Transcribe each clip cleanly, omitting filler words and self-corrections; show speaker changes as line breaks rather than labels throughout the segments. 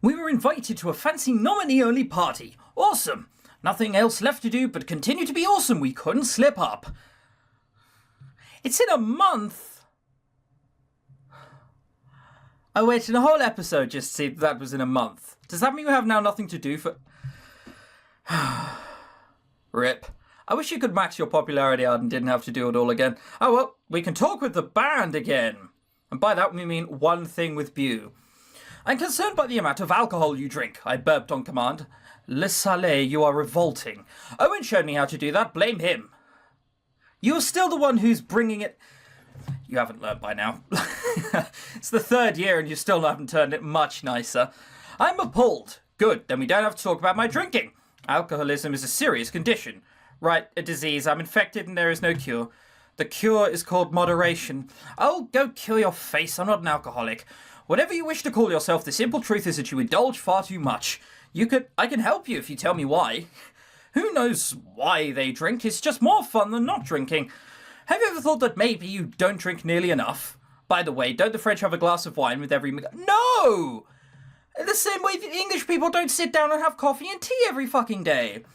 We were invited to a fancy nominee-only party. Awesome. Nothing else left to do but continue to be awesome. We couldn't slip up. It's in a month. Oh wait, in a whole episode just said that was in a month. Does that mean we have now nothing to do for... Rip. I wish you could max your popularity out and didn't have to do it all again. Oh well, we can talk with the band again. And by that we mean one thing with Bew. I'm concerned by the amount of alcohol you drink. I burped on command. Le Salé, you are revolting. Owen showed me how to do that. Blame him. You're still the one who's bringing it... You haven't learned by now. It's the third year and you still haven't turned it much nicer. I'm appalled. Good, then we don't have to talk about my drinking. Alcoholism is a serious condition. Right, a disease. I'm infected and there is no cure. The cure is called moderation. Oh, go kill your face. I'm not an alcoholic. Whatever you wish to call yourself, the simple truth is that you indulge far too much. I can help you if you tell me why. Who knows why they drink? It's just more fun than not drinking. Have you ever thought that maybe you don't drink nearly enough? By the way, don't the French have a glass of wine with every... No! The same way the English people don't sit down and have coffee and tea every fucking day.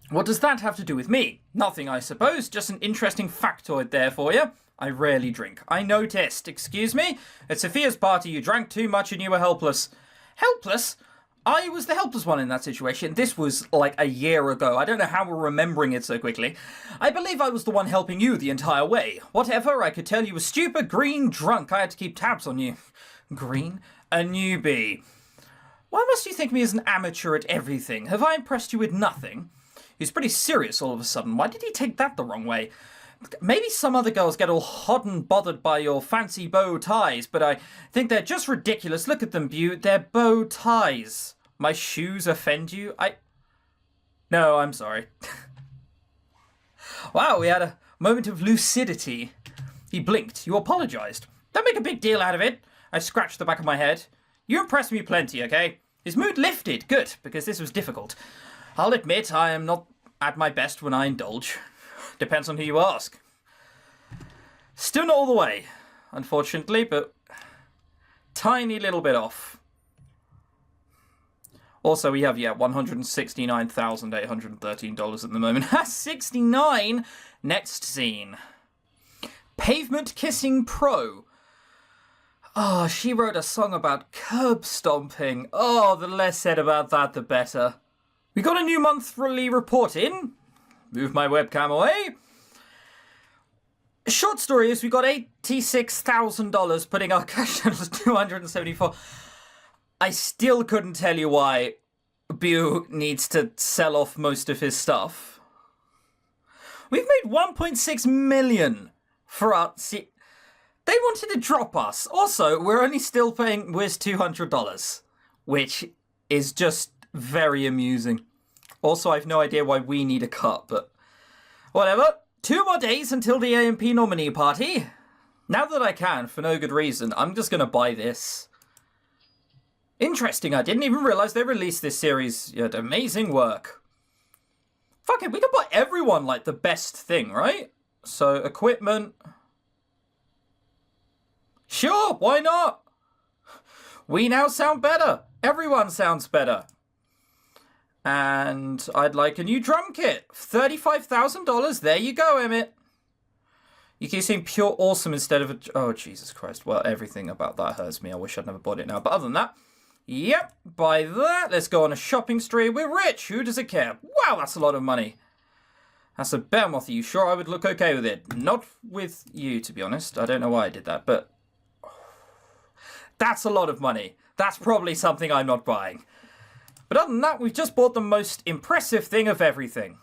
What does that have to do with me? Nothing, I suppose. Just an interesting factoid there for you. I rarely drink. I noticed. Excuse me? At Sophia's party, you drank too much and you were helpless. Helpless? I was the helpless one in that situation. This was like a year ago. I don't know how we're remembering it so quickly. I believe I was the one helping you the entire way. Whatever, I could tell you were stupid, green, drunk. I had to keep tabs on you. Green? A newbie. Why must you think me as an amateur at everything? Have I impressed you with nothing? He's pretty serious all of a sudden. Why did he take that the wrong way? Maybe some other girls get all hot and bothered by your fancy bow ties, but I think they're just ridiculous. Look at them, Bew. They're bow ties. My shoes offend you? No, I'm sorry. Wow, we had a moment of lucidity. He blinked. You apologized. Don't make a big deal out of it. I scratched the back of my head. You impressed me plenty, okay? His mood lifted. Good, because this was difficult. I'll admit I am not at my best when I indulge. Depends on who you ask. Still not all the way, unfortunately, but tiny little bit off. Also, we have, $169,813 at the moment. 69! Next scene. Pavement Kissing Pro. Oh, she wrote a song about curb stomping. Oh, the less said about that, the better. We got a new monthly report in. Move my webcam away. Short story is we got $86,000, putting our cash total to $274,000. I still couldn't tell you why Bew needs to sell off most of his stuff. We've made $1.6 million for our... See, they wanted to drop us. Also, we're only still paying Wiz $200, which is just very amusing. Also, I have no idea why we need a cut, but whatever. 2 more days until the AMP nominee party. Now that I can, for no good reason, I'm just going to buy this. Interesting, I didn't even realize they released this series. You had amazing work. Fuck it, we can buy everyone, like, the best thing, right? So, equipment. Sure, why not? We now sound better. Everyone sounds better. And I'd like a new drum kit. $35,000. There you go, Emmett. You keep saying pure awesome instead of a... Oh, Jesus Christ. Well, everything about that hurts me. I wish I'd never bought it now. But other than that, yep, buy that. Let's go on a shopping spree. We're rich. Who does it care? Wow, that's a lot of money. That's a behemoth. Are you sure I would look okay with it? Not with you, to be honest. I don't know why I did that, but... That's a lot of money. That's probably something I'm not buying. But other than that, we've just bought the most impressive thing of everything.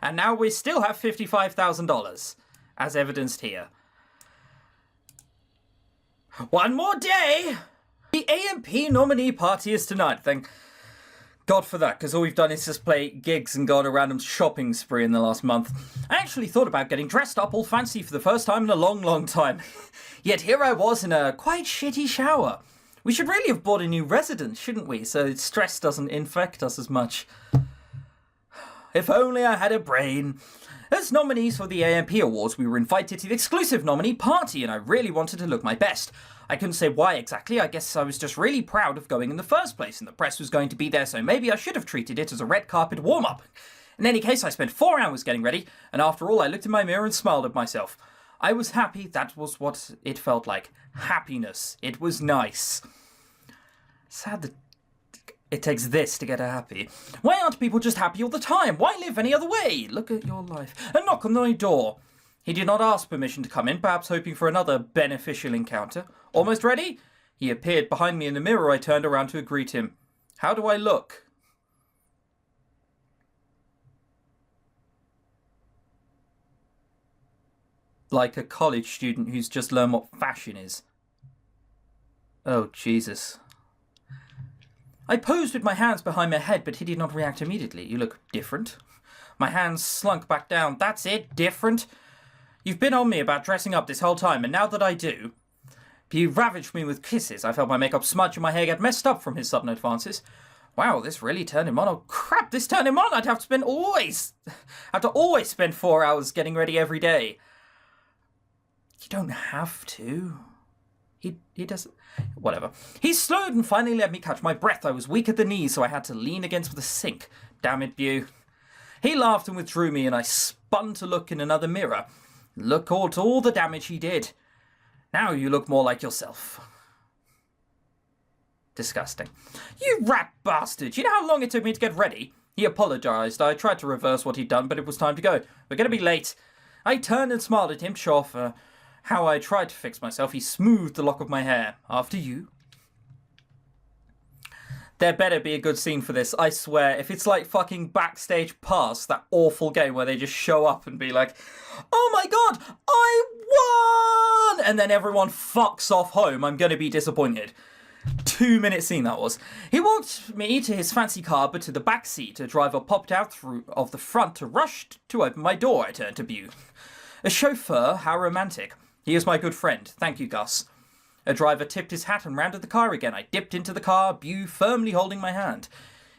And now we still have $55,000, as evidenced here. One more day! The AMP nominee party is tonight. Thank God for that, because all we've done is just play gigs and go on a random shopping spree in the last month. I actually thought about getting dressed up all fancy for the first time in a long, long time. Yet here I was in a quite shitty shower. We should really have bought a new residence, shouldn't we? So stress doesn't infect us as much. If only I had a brain. As nominees for the AMP Awards, we were invited to the exclusive nominee party, and I really wanted to look my best. I couldn't say why exactly. I guess I was just really proud of going in the first place, and the press was going to be there, so maybe I should have treated it as a red carpet warm-up. In any case, I spent 4 hours getting ready, and after all, I looked in my mirror and smiled at myself. I was happy. That was what it felt like. Happiness. It was nice. Sad that it takes this to get her happy. Why aren't people just happy all the time? Why live any other way? Look at your life. A knock on my door. He did not ask permission to come in, perhaps hoping for another beneficial encounter. Almost ready? He appeared behind me in the mirror. I turned around to greet him. How do I look? Like a college student who's just learned what fashion is. Oh, Jesus. I posed with my hands behind my head, but he did not react immediately. You look different. My hands slunk back down. That's it, different. You've been on me about dressing up this whole time, and now that I do, you ravaged me with kisses. I felt my makeup smudge and my hair get messed up from his sudden advances. Wow, this really turned him on. Oh, crap, this turned him on. I'd have to always spend 4 hours getting ready every day. You don't have to. He doesn't... Whatever. He slowed and finally let me catch my breath. I was weak at the knees, so I had to lean against the sink. Damn it, Bew. He laughed and withdrew me, and I spun to look in another mirror. Look at all the damage he did. Now you look more like yourself. Disgusting. You rat bastard! You know how long it took me to get ready? He apologised. I tried to reverse what he'd done, but it was time to go. We're going to be late. I turned and smiled at him, to show off how I tried to fix myself. He smoothed the lock of my hair. After you. There better be a good scene for this, I swear. If it's like fucking Backstage Pass, that awful game where they just show up and be like, oh my god, I won! And then everyone fucks off home, I'm going to be disappointed. 2-minute scene that was. He walked me to his fancy car, but to the back seat. A driver popped out of the front to rush to open my door. I turned to Bew. A chauffeur? How romantic. He is my good friend. Thank you, Gus. A driver tipped his hat and rounded the car again. I dipped into the car, Bew firmly holding my hand.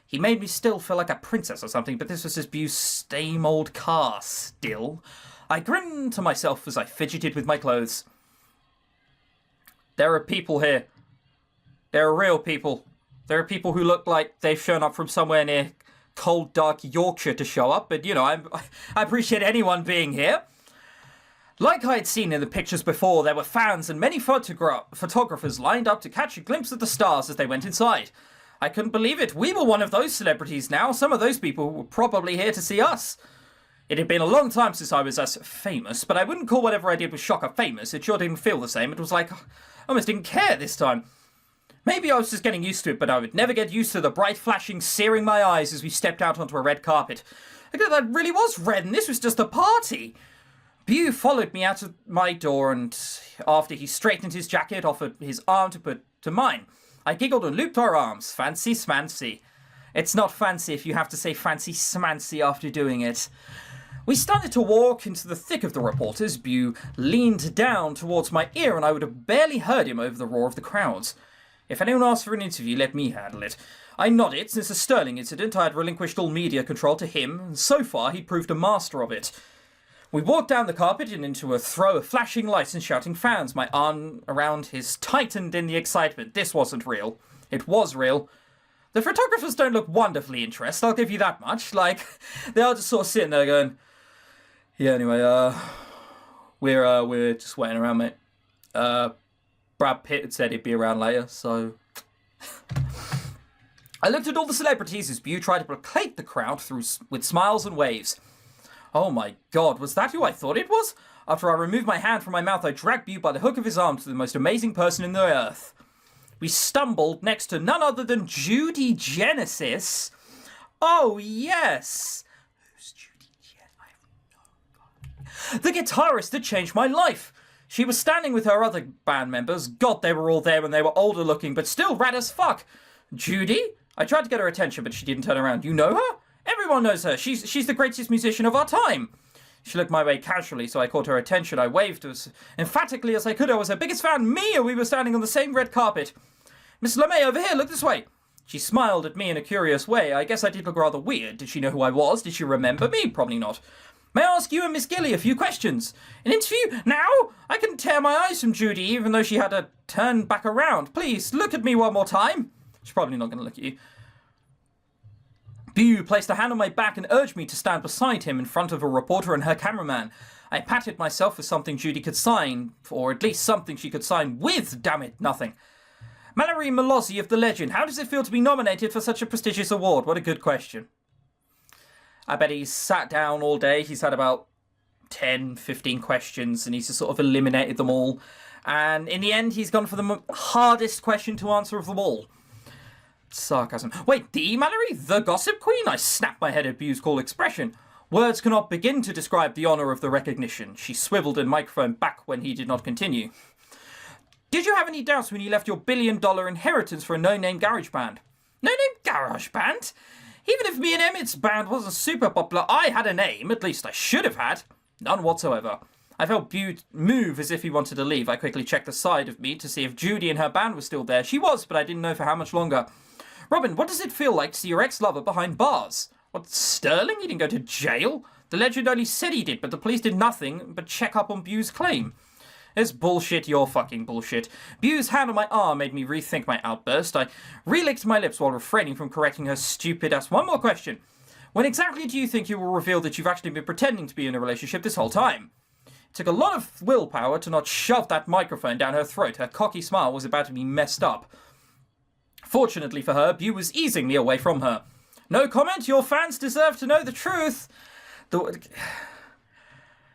He made me still feel like a princess or something, but this was just Bew's same old car still. I grinned to myself as I fidgeted with my clothes. There are people here. There are real people. There are people who look like they've shown up from somewhere near cold, dark Yorkshire to show up, but, you know, I appreciate anyone being here. Like I had seen in the pictures before, there were fans and many photographers lined up to catch a glimpse of the stars as they went inside. I couldn't believe it. We were one of those celebrities now. Some of those people were probably here to see us. It had been a long time since I was as famous, but I wouldn't call whatever I did with Shocker famous. It sure didn't feel the same. It was like, I almost didn't care this time. Maybe I was just getting used to it, but I would never get used to the bright flashing searing my eyes as we stepped out onto a red carpet. That really was red, and this was just a party. Bew followed me out of my door, and after he straightened his jacket, offered his arm to put to mine. I giggled and looped our arms. Fancy smancy. It's not fancy if you have to say fancy smancy after doing it. We started to walk into the thick of the reporters. Bew leaned down towards my ear, and I would have barely heard him over the roar of the crowds. If anyone asked for an interview, let me handle it. I nodded. Since the Sterling incident, I had relinquished all media control to him, and so far he'd proved a master of it. We walked down the carpet and into a throw of flashing lights and shouting fans. My arm around his tightened in the excitement. This wasn't real. It was real. The photographers don't look wonderfully interested, I'll give you that much. Like, they are just sort of sitting there going, yeah, anyway, we're just waiting around, mate. Brad Pitt had said he'd be around later, so... I looked at all the celebrities as Bew tried to placate the crowd with smiles and waves. Oh my god, was that who I thought it was? After I removed my hand from my mouth, I dragged Bew by the hook of his arm to the most amazing person in the earth. We stumbled next to none other than Judy Genesis. Oh, yes. Who's Judy Genesis? The guitarist that changed my life. She was standing with her other band members. God, they were all there when they were older looking, but still rad as fuck. Judy? I tried to get her attention, but she didn't turn around. You know her? Everyone knows her. She's the greatest musician of our time. She looked my way casually, so I caught her attention. I waved as emphatically as I could. I was her biggest fan. Me, and we were standing on the same red carpet. Miss LeMay, over here, look this way. She smiled at me in a curious way. I guess I did look rather weird. Did she know who I was? Did she remember me? Probably not. May I ask you and Miss Gilly a few questions? An interview? Now? I can tear my eyes from Judy, even though she had to turn back around. Please, look at me one more time. She's probably not going to look at you. Bu placed a hand on my back and urged me to stand beside him in front of a reporter and her cameraman. I patted myself for something Judy could sign, or at least something she could sign with, damn it, nothing. Mallory Malozzi of The Legend, how does it feel to be nominated for such a prestigious award? What a good question. I bet he's sat down all day. He's had about 10, 15 questions, and he's just sort of eliminated them all. And in the end, he's gone for the hardest question to answer of them all. Sarcasm. Wait, the Mallory? The Gossip Queen? I snapped my head at Bu's cool expression. Words cannot begin to describe the honour of the recognition. She swiveled her microphone back when he did not continue. Did you have any doubts when you left your billion-dollar inheritance for a no-name garage band? No-name garage band? Even if me and Emmett's band wasn't super popular, I had a name. At least I should have had. None whatsoever. I felt Bu move as if he wanted to leave. I quickly checked the side of me to see if Judy and her band were still there. She was, but I didn't know for how much longer. Robin, what does it feel like to see your ex-lover behind bars? What, Sterling? He didn't go to jail? The Legend only said he did, but the police did nothing but check up on Bu's claim. It's bullshit, you're fucking bullshit. Bu's hand on my arm made me rethink my outburst. I relicked my lips while refraining from correcting her stupid ass. One more question. When exactly do you think you will reveal that you've actually been pretending to be in a relationship this whole time? It took a lot of willpower to not shove that microphone down her throat. Her cocky smile was about to be messed up. Fortunately for her, Bu was easing me away from her. No comment, your fans deserve to know the truth.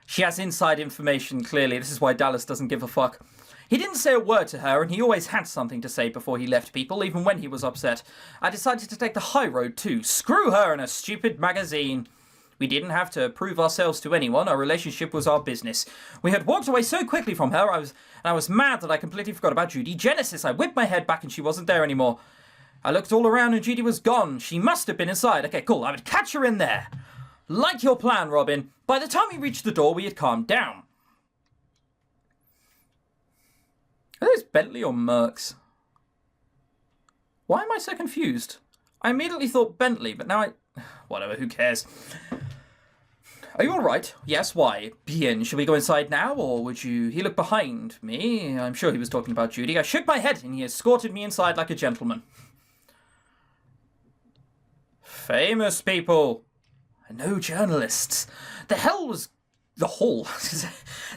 She has inside information, clearly. This is why Dallas doesn't give a fuck. He didn't say a word to her, and he always had something to say before he left people, even when he was upset. I decided to take the high road too. Screw her and her stupid magazine. We didn't have to prove ourselves to anyone. Our relationship was our business. We had walked away so quickly from her, I was mad that I completely forgot about Judy. Genesis, I whipped my head back and she wasn't there anymore. I looked all around and Judy was gone. She must have been inside. Okay, cool. I would catch her in there. Like your plan, Robin. By the time we reached the door, we had calmed down. Are those Bentley or Mercs? Why am I so confused? I immediately thought Bentley, but now whatever, who cares? Are you alright? Yes, why? Bien, shall we go inside now, or would you... He looked behind me. I'm sure he was talking about Judy. I shook my head, and he escorted me inside like a gentleman. Famous people. No journalists. The hell was... The hall.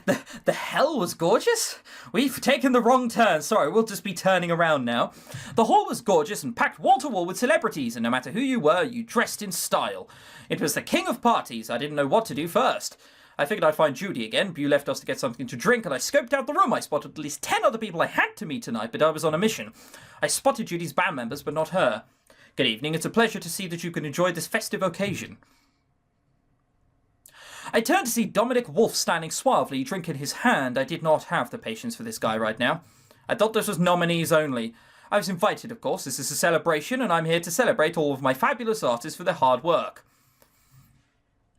the hell was gorgeous? We've taken the wrong turn. Sorry, we'll just be turning around now. The hall was gorgeous and packed wall to wall with celebrities, and no matter who you were, you dressed in style. It was the king of parties. I didn't know what to do first. I figured I'd find Judy again. Bu left us to get something to drink, and I scoped out the room. I spotted at least 10 other people I had to meet tonight, but I was on a mission. I spotted Judy's band members, but not her. Good evening. It's a pleasure to see that you can enjoy this festive occasion. I turned to see Dominic Wolfe standing suavely, drink in his hand. I did not have the patience for this guy right now. I thought this was nominees only. I was invited, of course. This is a celebration, and I'm here to celebrate all of my fabulous artists for their hard work.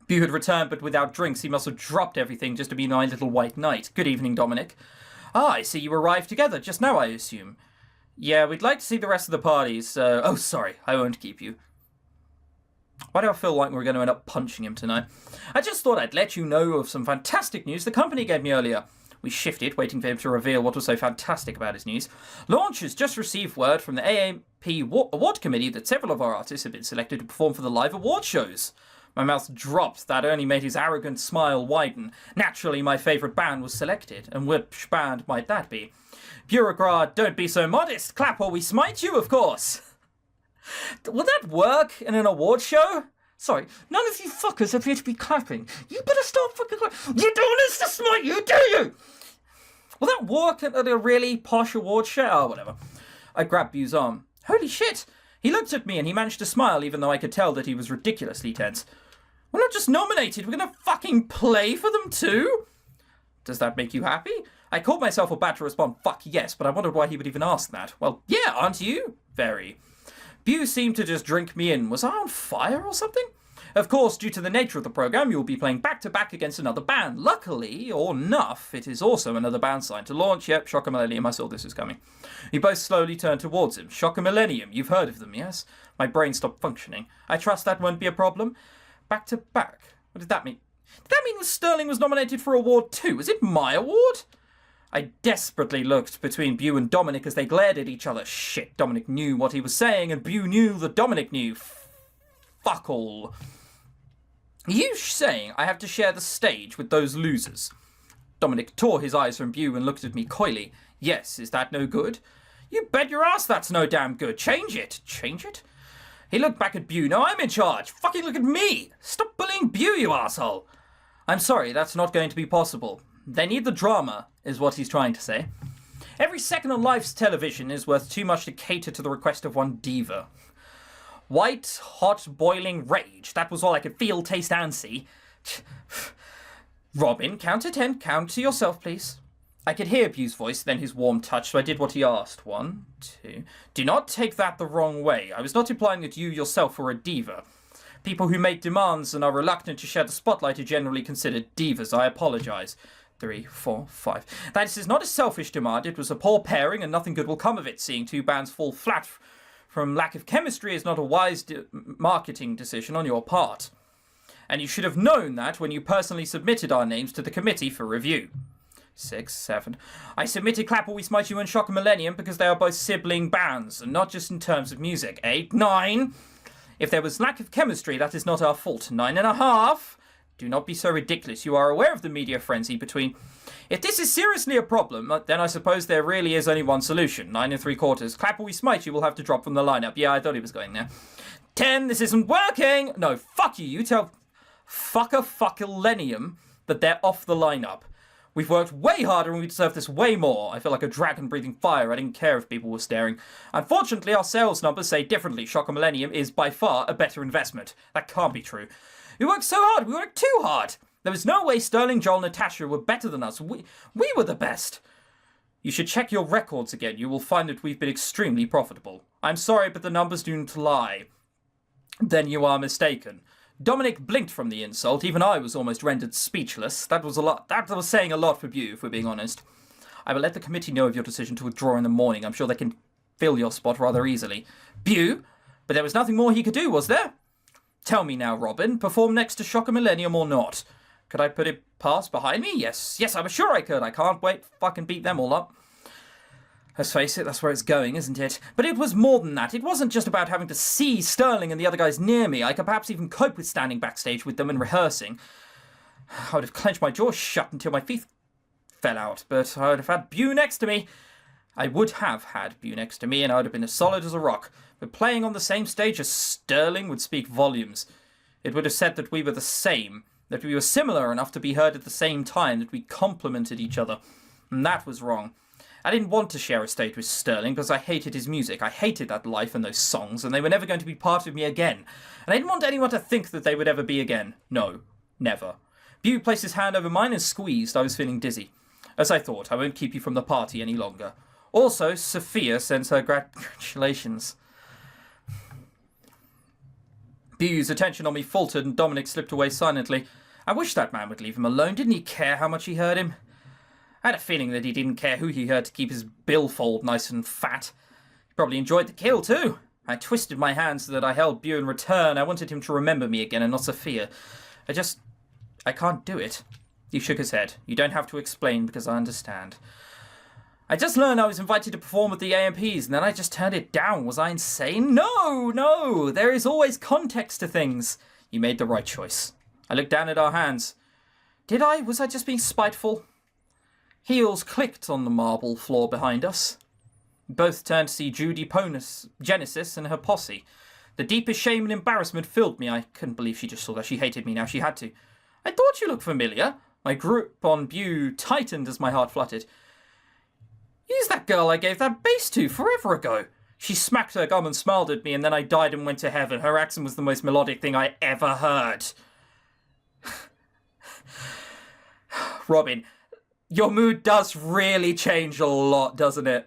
Bu had returned, but without drinks. He must have dropped everything just to be my little white knight. Good evening, Dominic. Ah, I see you arrived together just now, I assume. Yeah, we'd like to see the rest of the parties. Oh, sorry, I won't keep you. Why do I feel like we're going to end up punching him tonight? I just thought I'd let you know of some fantastic news the company gave me earlier. We shifted, waiting for him to reveal what was so fantastic about his news. Launch has just received word from the AAP Award Committee that several of our artists have been selected to perform for the live award shows. My mouth dropped. That only made his arrogant smile widen. Naturally, my favourite band was selected. And which band might that be? Bureaucrat, don't be so modest. Clap or we smite you, of course. Will that work in an award show? Sorry, none of you fuckers appear to be clapping. You better stop fucking clapping. You don't want us to smite you, do you? Will that work at a really posh award show? Oh, whatever. I grabbed Bu's arm. Holy shit. He looked at me and he managed to smile even though I could tell that he was ridiculously tense. We're not just nominated, we're gonna fucking play for them too? Does that make you happy? I called myself about to respond, fuck yes, but I wondered why he would even ask that. Well, yeah, aren't you? Very. Bu seemed to just drink me in. Was I on fire or something? Of course, due to the nature of the program, you'll be playing back-to-back against another band. Luckily, or enough, it is also another band signed to launch. Yep, Shocker Millennium, I saw this was coming. We both slowly turned towards him. Shocker Millennium, you've heard of them, yes? My brain stopped functioning. I trust that won't be a problem. Back-to-back. What did that mean? Did that mean Sterling was nominated for award too? Is it my award? I desperately looked between Bew and Dominic as they glared at each other. Shit, Dominic knew what he was saying, and Bew knew that Dominic knew. Fuck all. Are you saying I have to share the stage with those losers? Dominic tore his eyes from Bew and looked at me coyly. Yes, is that no good? You bet your ass that's no damn good. Change it. Change it? He looked back at Bew. Now I'm in charge. Fucking look at me. Stop bullying Bew, you asshole. I'm sorry, that's not going to be possible. They need the drama, is what he's trying to say. Every second on life's television is worth too much to cater to the request of one diva. White, hot, boiling rage. That was all I could feel, taste, and see. Robin, count to 10. Count to yourself, please. I could hear Bew's voice, then his warm touch, so I did what he asked. 1, 2. Do not take that the wrong way. I was not implying that you yourself were a diva. People who make demands and are reluctant to share the spotlight are generally considered divas. I apologize. 3, 4, 5. That is not a selfish demand. It was a poor pairing, and nothing good will come of it. Seeing two bands fall flat from lack of chemistry is not a wise marketing decision on your part. And you should have known that when you personally submitted our names to the committee for review. 6, 7. I submitted Clap or We Smite You and Shock Millennium because they are both sibling bands, and not just in terms of music. 8, 9. If there was lack of chemistry, that is not our fault. 9.5. Do not be so ridiculous. You are aware of the media frenzy between... If this is seriously a problem, then I suppose there really is only one solution. 9.75. Clap or We Smite You will have to drop from the lineup. Yeah, I thought he was going there. 10. This isn't working. No, fuck you. You tell fucking that they're off the lineup. We've worked way harder and we deserve this way more. I feel like a dragon breathing fire. I didn't care if people were staring. Unfortunately, our sales numbers say differently. Shocker Millennium is by far a better investment. That can't be true. We worked so hard. We worked too hard. There was no way Sterling, Joel, and Natasha were better than us. We were the best. You should check your records again. You will find that we've been extremely profitable. I'm sorry, but the numbers do not lie. Then you are mistaken. Dominic blinked from the insult. Even I was almost rendered speechless. That was a lot. That was saying a lot for Bew, if we're being honest. I will let the committee know of your decision to withdraw in the morning. I'm sure they can fill your spot rather easily. Bew? But there was nothing more he could do, was there? Tell me now, Robin. Perform next to Shocker Millennium or not? Could I put it past behind me? Yes, I was sure I could. I can't wait to fucking beat them all up. Let's face it, that's where it's going, isn't it? But it was more than that. It wasn't just about having to see Sterling and the other guys near me. I could perhaps even cope with standing backstage with them and rehearsing. I would have clenched my jaw shut until my teeth fell out, but I would have had Bew next to me. I would have had Bew next to me, and I would have been as solid as a rock. But playing on the same stage as Sterling would speak volumes. It would have said that we were the same, that we were similar enough to be heard at the same time, that we complemented each other. And that was wrong. I didn't want to share a stage with Sterling because I hated his music. I hated that life and those songs, and they were never going to be part of me again. And I didn't want anyone to think that they would ever be again. No, never. Bew placed his hand over mine and squeezed. I was feeling dizzy. As I thought, I won't keep you from the party any longer. Also, Sophia sends her congratulations. Bew's attention on me faltered and Dominic slipped away silently. I wish that man would leave him alone. Didn't he care how much he heard him? I had a feeling that he didn't care who he heard to keep his billfold nice and fat. He probably enjoyed the kill too. I twisted my hand so that I held Bew in return. I wanted him to remember me again and not Sophia. I can't do it. He shook his head. You don't have to explain because I understand. I just learned I was invited to perform at the AMPs and then I just turned it down. Was I insane? No. There is always context to things. You made the right choice. I looked down at our hands. Did I? Was I just being spiteful? Heels clicked on the marble floor behind us. We both turned to see Judy Genesis and her posse. The deepest shame and embarrassment filled me. I couldn't believe she just saw that. She hated me now. She had to. I thought you looked familiar. My grip on Bew tightened as my heart fluttered. He's that girl I gave that bass to forever ago. She smacked her gum and smiled at me, and then I died and went to heaven. Her accent was the most melodic thing I ever heard. Robin, your mood does really change a lot, doesn't it?